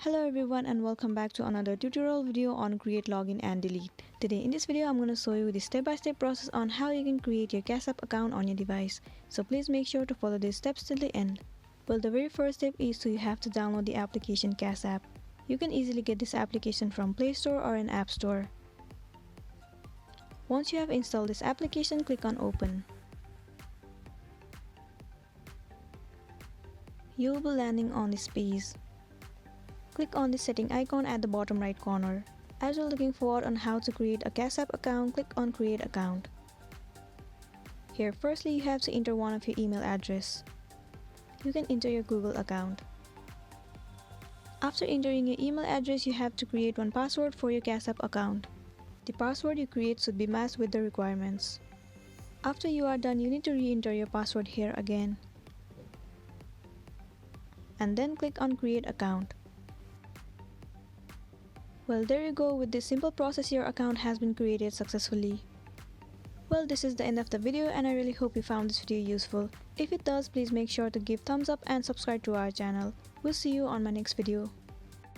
Hello everyone and welcome back to another tutorial video on create, login and delete. Today in this video I'm going to show you the step-by-step process on how you can create your Cash App account on your device. So please make sure to follow these steps till the end. Well, the very first step is you have to download the application Cash App. You can easily get this application from Play Store or an App Store. Once you have installed this application, click on Open. You will be landing on this page. Click on the setting icon at the bottom right corner. As you're looking forward on how to create a Cash App account, click on Create Account. Here, firstly, you have to enter one of your email address. You can enter your Google account. After entering your email address, you have to create one password for your Cash App account. The password you create should be matched with the requirements. After you are done, you need to re-enter your password here again. And then click on Create Account. Well, there you go. With this simple process, your account has been created successfully. Well, this is the end of the video and I really hope you found this video useful. If it does, please make sure to give thumbs up and subscribe to our channel. We'll see you on my next video.